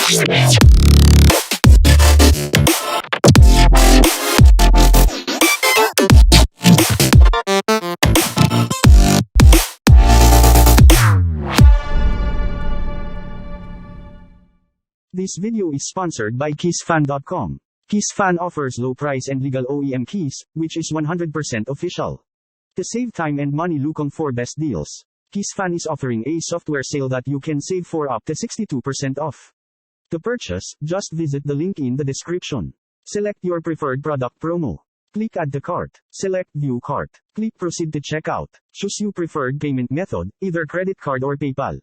This video is sponsored by KissFan.com. KissFan offers low price and legal OEM keys, which is 100% official. To save time and money, look on for best deals. KissFan is offering a software sale that you can save for up to 62% off. To purchase, just visit the link in the description. Select your preferred product promo. Click Add to Cart. Select View Cart. Click Proceed to Checkout. Choose your preferred payment method, either credit card or PayPal.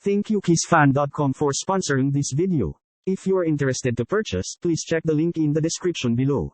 Thank you KissFan.com for sponsoring this video. If you're interested to purchase, please check the link in the description below.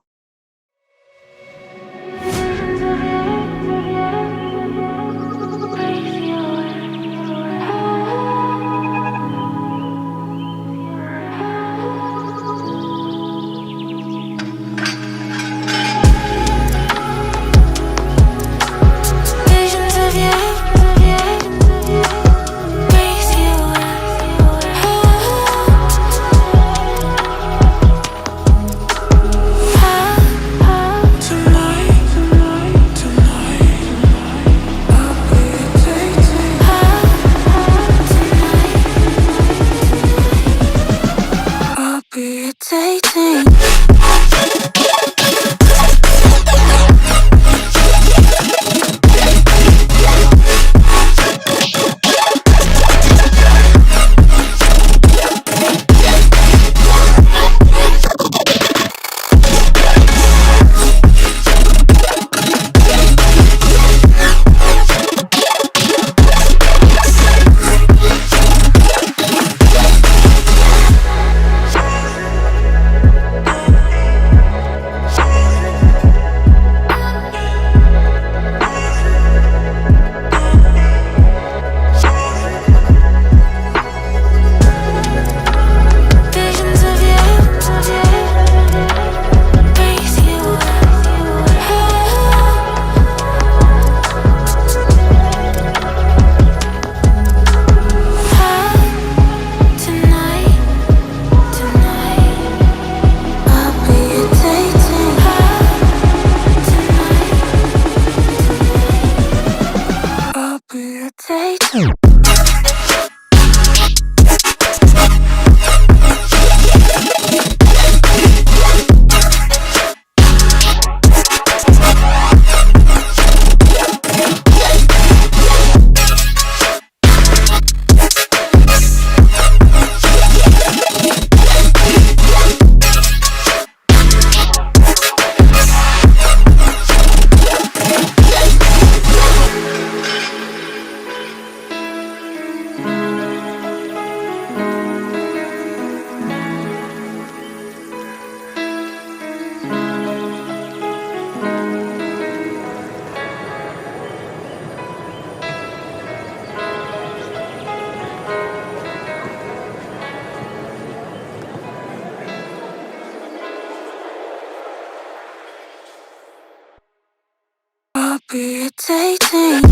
Irritating.